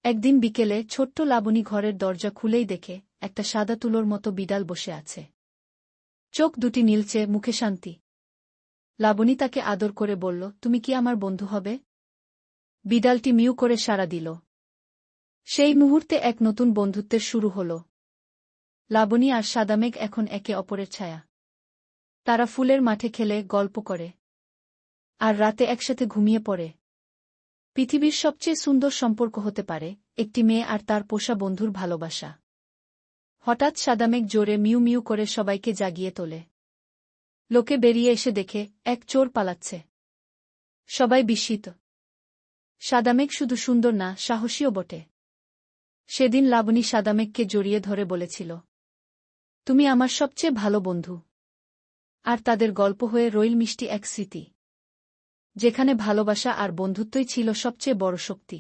একদিন বিকেলে ছোট্ট লাবণী ঘরের দরজা খুলেই দেখে একটা সাদা তুলোর মতো বিড়াল বসে আছে। চোখ দুটি নীলচে, মুখে শান্তি। লাবণী তাকে আদর করে বলল, তুমি কি আমার বন্ধু হবে? বিড়ালটি মিউ করে সাড়া দিল। সেই মুহূর্তে এক নতুন বন্ধুত্বের শুরু হল। লাবণী আর সাদামেঘ এখন একে অপরের ছায়া। তারা ফুলের মাঠে খেলে, গল্প করে, আর রাতে একসাথে ঘুমিয়ে পড়ে। পৃথিবীর সবচেয়ে সুন্দর সম্পর্ক হতে পারে একটি মেয়ে আর তার পোষা বন্ধুর ভালোবাসা। হঠাৎ সাদামেঘ জোরে মিউ মিউ করে সবাইকে জাগিয়ে তোলে। লোকে বেরিয়ে এসে দেখে এক চোর পালাচ্ছে। সবাই বিস্মিত। সাদামেঘ শুধু সুন্দর না, সাহসীও বটে। সেদিন লাবণী সাদামেঘকে জড়িয়ে ধরে বলেছিল, তুমি আমার সবচেয়ে ভালো বন্ধু। আর তাদের গল্প হয়ে রইল মিষ্টি এক স্মৃতি, যেখানে ভালোবাসা আর বন্ধুত্বই ছিল সবচেয়ে বড় শক্তি।